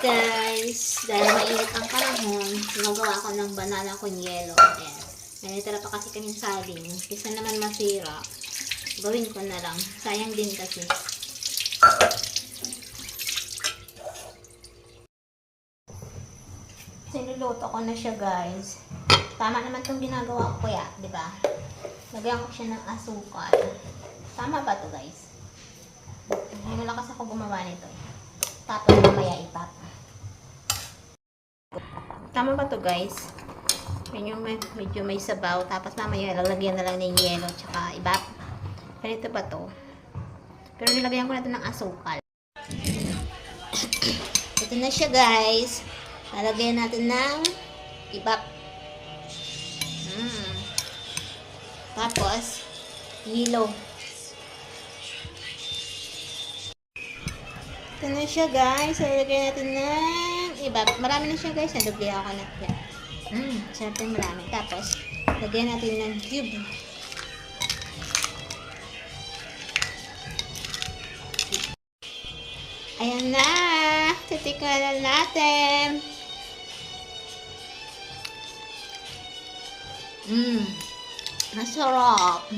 guys, dahil mainit ang panahon, gumagawa ako ng banana con yelo. Ayan. May natira pa kasi kaming saging. Kesa naman masira, gawin ko na lang. Sayang din kasi. Sinuluto ko na siya guys. Tama naman itong ginagawa ko kaya, di ba? Lagyan ko siya ng asukal. Tama ba to guys? Hindi malakas ako gumawa nito. Tapos mamaya ipap. Tama ba to guys? Medyo may sabaw. Tapos mamaya lalagyan na lang ng yelo tsaka ibap. Ganito ba to? Pero nilagyan ko na ito ng asukal. Ito na siya guys. Lalagyan natin ng ibap. Tapos yelo. Ito na siya guys. Lalagyan natin ng ibap. Marami na siya guys. Nadubli ako na. Sarap yung marami. Tapos lagyan natin ng cube. Ayan na. Titikman na natin. Masarap.